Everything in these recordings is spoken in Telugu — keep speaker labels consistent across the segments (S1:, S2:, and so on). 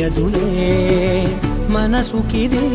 S1: తెలియదులే మనసుకిది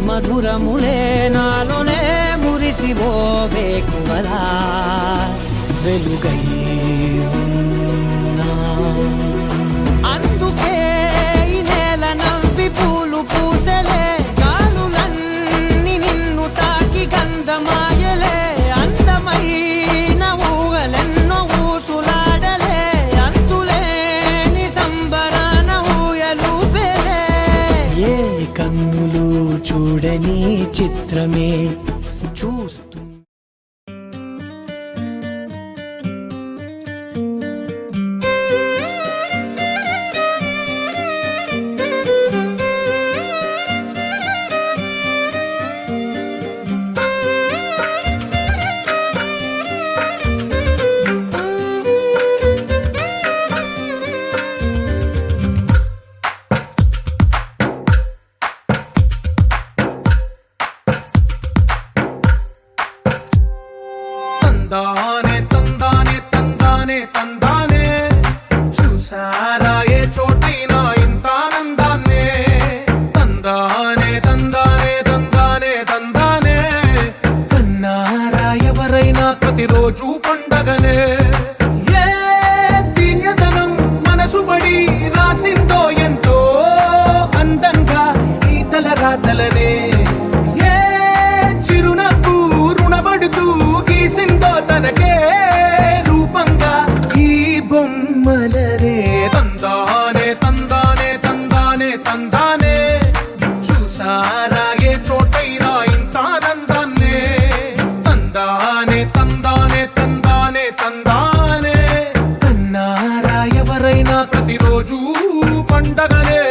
S1: మధురములే నాలోనే మురిసిపోవే కువలా వెలుగై అందుకే ఈ నేల నవ్వి పూలు పూసలే గాలులన్నీ నిన్ను తాకి గంధమాయలే అందమైన ఊగలెన్నో ఊసులాడలే అంతులేని సంబరాన ఊయలూపెలే ఏ కన్నులు చూడని చిత్రమే చూస్తూ
S2: తందానే తందానే తందానే తందానే చూసారా ఏ చోటైనా ఇంత ఆనందాన్నే తందానే తందానే తందానే తందానే కన్నారా ఎవరైనా ప్రతిరోజు పండగనే ఏ దివ్యతనం మనసు పడి రాసిందో ఎంతో అందంగా ఈ తలరాతలనే ఏ చిరునవ్వు రుణపడుతూ గీసిందో తనకే రూపంగా ఈ బొమ్మలనే తందానే తందానే తందానే తందానే చూసారా ఏ చోటైనా ఇంత ఆనందాన్నే తందానే తందానే తందానే తందానే కన్నారా ఎవరైనా ప్రతిరోజు పండగనే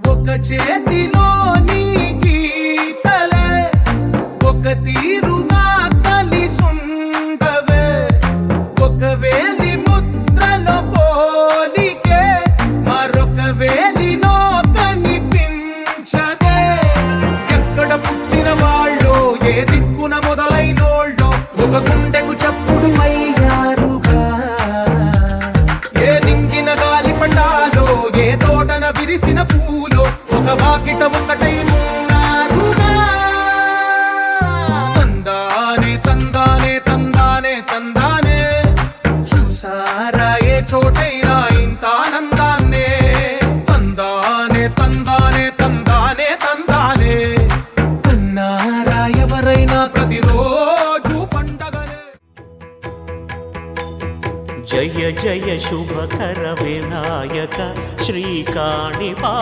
S2: ఒక చేతిలో నీ గీతలే ఒక తీరుగా కలిసుండవే ఒక వేలి ముద్రలో పోలికే మరొక వేలిలో కనిపించదే ఎక్కడ పుట్టిన వాళ్ళో ఏ దిక్కున మొదలైనోళ్ళో ఒక గుండెకు చప్పుడు అయ్యారుగా ఏ దింగిన గాలి పటాలో ఏ తోటన విరిసిన పూలో ఒక వాకిట ఒకటై ఉన్నారుగా తందానే తందానే తందానే తందానే చూసారా ఏ చోటైనా ఇంత ఆనందాన్నే తందానే తందానే తందానే తందానే కన్నారా ఎవరైనా ప్రతిరోజు పండగనే
S3: జయ జయ శుభకర వినాయక శ్రీకాణిపాకవర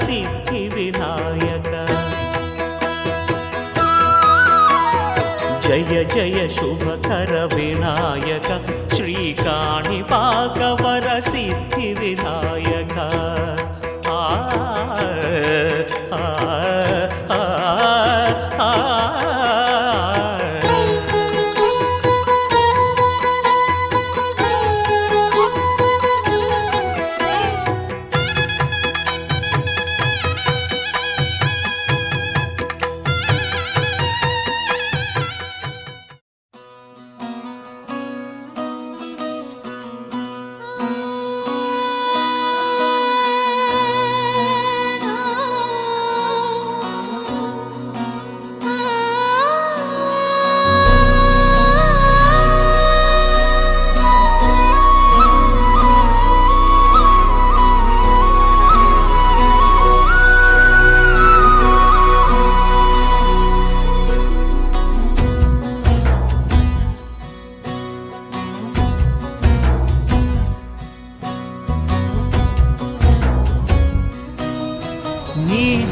S3: సిద్ధి వినాయక జయ జయ శుభకర వినాయక శ్రీకాణిపాకవర సిద్ధి వినాయక ఆ ఆ ఆ ఆ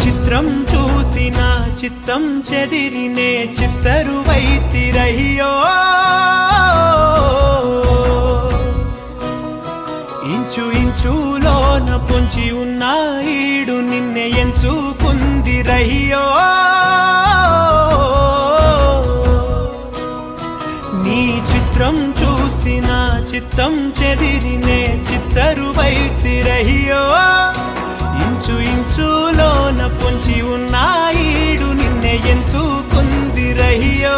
S1: చిత్రం చూసిన చిత్తం చెదిరినే చిత్తరువైతిరయ్యో ఇంచు ఇంచులోన పొంచి ఉన్న ఈడు నిన్నే ఎంచుకుందిరయ్యో చిత్తం చెదిరినే చిత్తరువైతిరహియో ఇంచు ఇంచులోన పొంచి ఉన్న ఈడు నిన్నే ఎంచుకుందిరహియో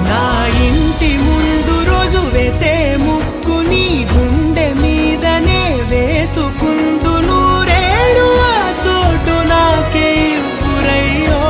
S1: నా ఇంటి ముందు రోజు వేసే ముక్కు నీ గుండె మీదనే వేసుకుందు నూరేడు ఆ చోటు నాకే ఇవ్వురయ్యో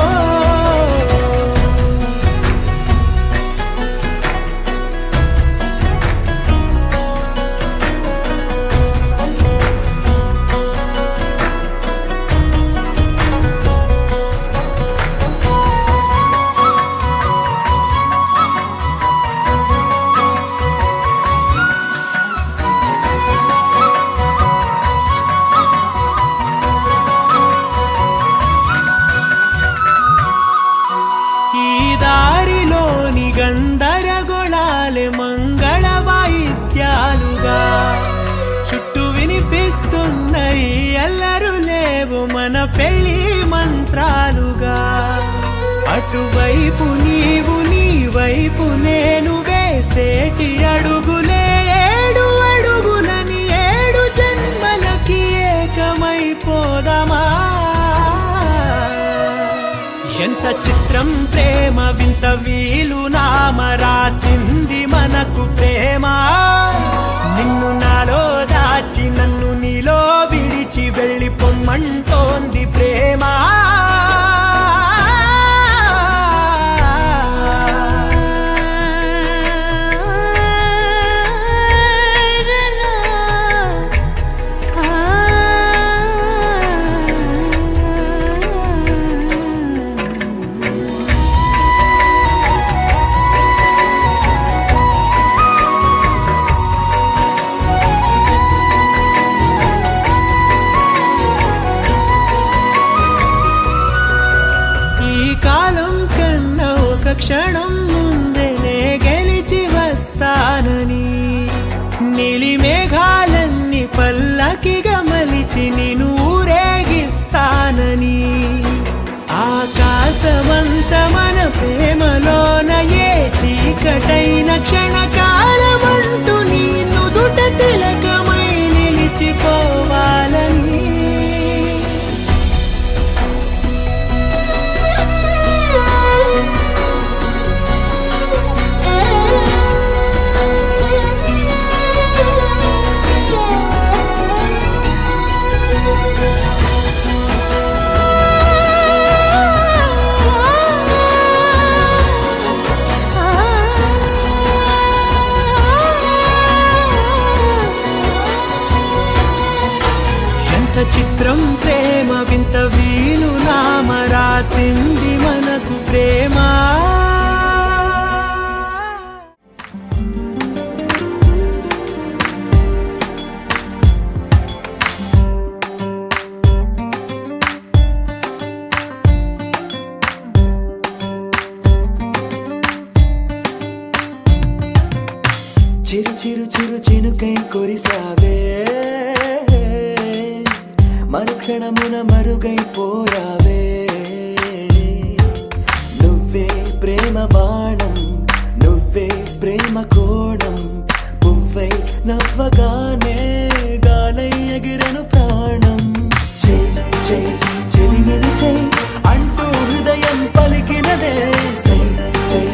S1: దారిలోని గందరగోళాలే మంగళ వాయిద్యాలుగా చుట్టూ వినిపిస్తున్నాయి అల్లరు లేవు మన పెళ్లి మంత్రాలుగా అటువైపు నీవు నీ వైపు నేను వేసేటి అడుగులే ఏడు అడుగులని ఏడు జన్మలకి ఏకమైపోదామా ఎంత చిత్రం ప్రేమ వింత వీలు నామ రాసింది మనకు ప్రేమ నిన్ను నాలో దాచి నన్ను నీలో విడిచి వెళ్ళిపోమ్మంటోంది ప్రేమ కాలం కన్నా ఒక క్షణం ముందేనే గెలిచి వస్తానని నీలి మేఘాలన్నీ పల్లకిగా మలిచి నిన్ను ఊరేగిస్తానని ఆకాశమంత మన ప్రేమలోన ఏ చీకటైన క్షణకాలమంటూ నీ నుదుట తిలకమై నిలిచిపోవాలని చిత్రం ప్రేమ వింత వీలు నామ రాసింది మనకు ప్రేమ చిరు చిరు చిరు చినుకై కురిసావే మరుక్షణమున మరుగైపోయావే నువ్వే ప్రేమ బాణం నువ్వే ప్రేమ కోణం పువ్వై నవ్వగానే గాలై ఎగిరను ప్రాణం చెలిమిని చెయ్ అంటూ హృదయం పలికినదే సై సై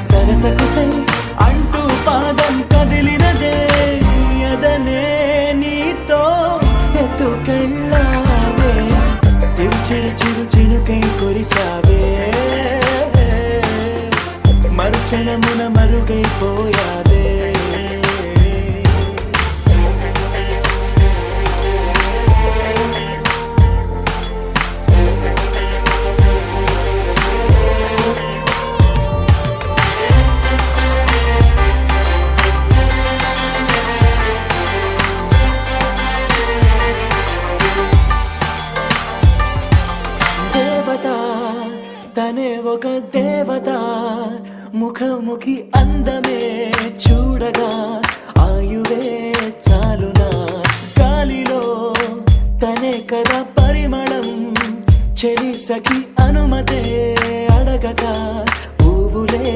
S1: సరసకు సై అంటూ పాదం కదిలినదే అదనే నీతో ఎత్తుకెళ్ళావే చిరు చిరు చినుకై కురిసావే మరుక్షణమున మరుగైపోయావే తనే ఒక దేవత ముఖముఖి అందమే చూడగా ఆయువే చాలునా గాలిలో తనే కదా పరిమళం చెలి సఖి అనుమతే అడగక పువ్వులే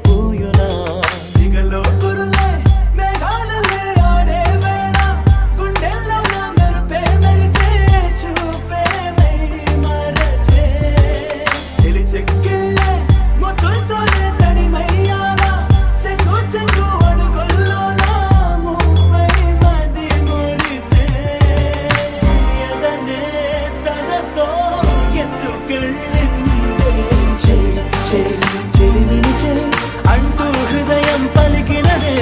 S1: పూయునా దిగలో కురులే మేఘాల ఎత్తుకెళ్ళిందే చెయ్ చెయ్ చెలిమిని చెయ్ అంటూ హృదయం పలికినదే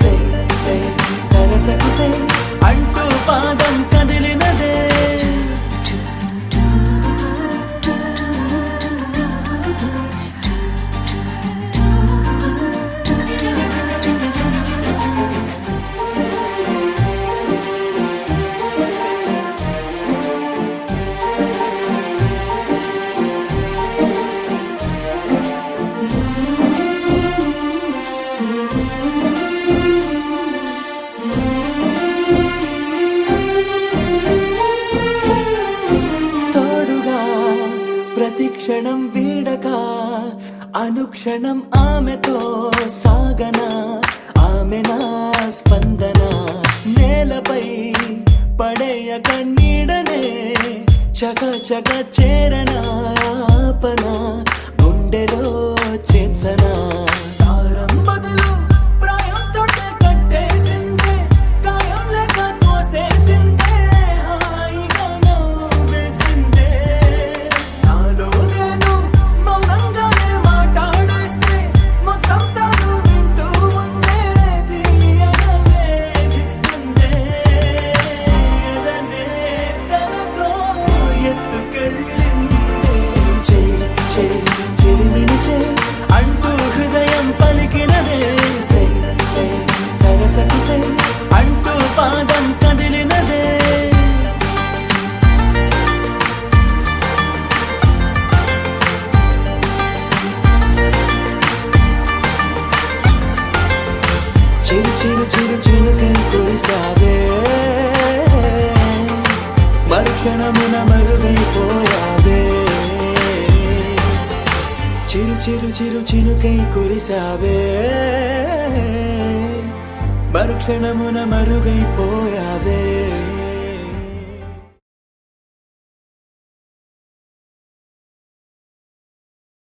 S1: సై సై సరసకు సై అంటూ పాదం కదిలినదే తోడుగా ప్రతిక్షణం వీడక అనుక్షణం ఆమెతో సాగన ఆమె నా స్పందన నేలపై పడేయక నీడనే చక చక చేరన ఆపన గుండెలో చేర్చన తారం బదులు ప్రాయంతో కట్టేసిందే గాయం లేక తోసేసిందే హాయిగా నవ్వేసిందే నాలో నేను మౌనంగానే మాట్లాడేస్తే మొత్తం తాను వింటూ ఉందే తీయగా వేధిస్తుందే ఎదనే తనతో ఎత్తుకెళ్ళిందే చెయ్ చెయ్ చెలిమిని చెయ్ అంటూ హృదయం పలికినదే సై సై సరసకు సై అంటూ పాదం కదిలినదే చిరు చిరు చిరు చిరుకై కురిసావే మరుక్షణమున మరుగైపోయావే చిరు చిరు చిరు చినుకై కురిసావే మరుక్షణమున మరుగైపోయావే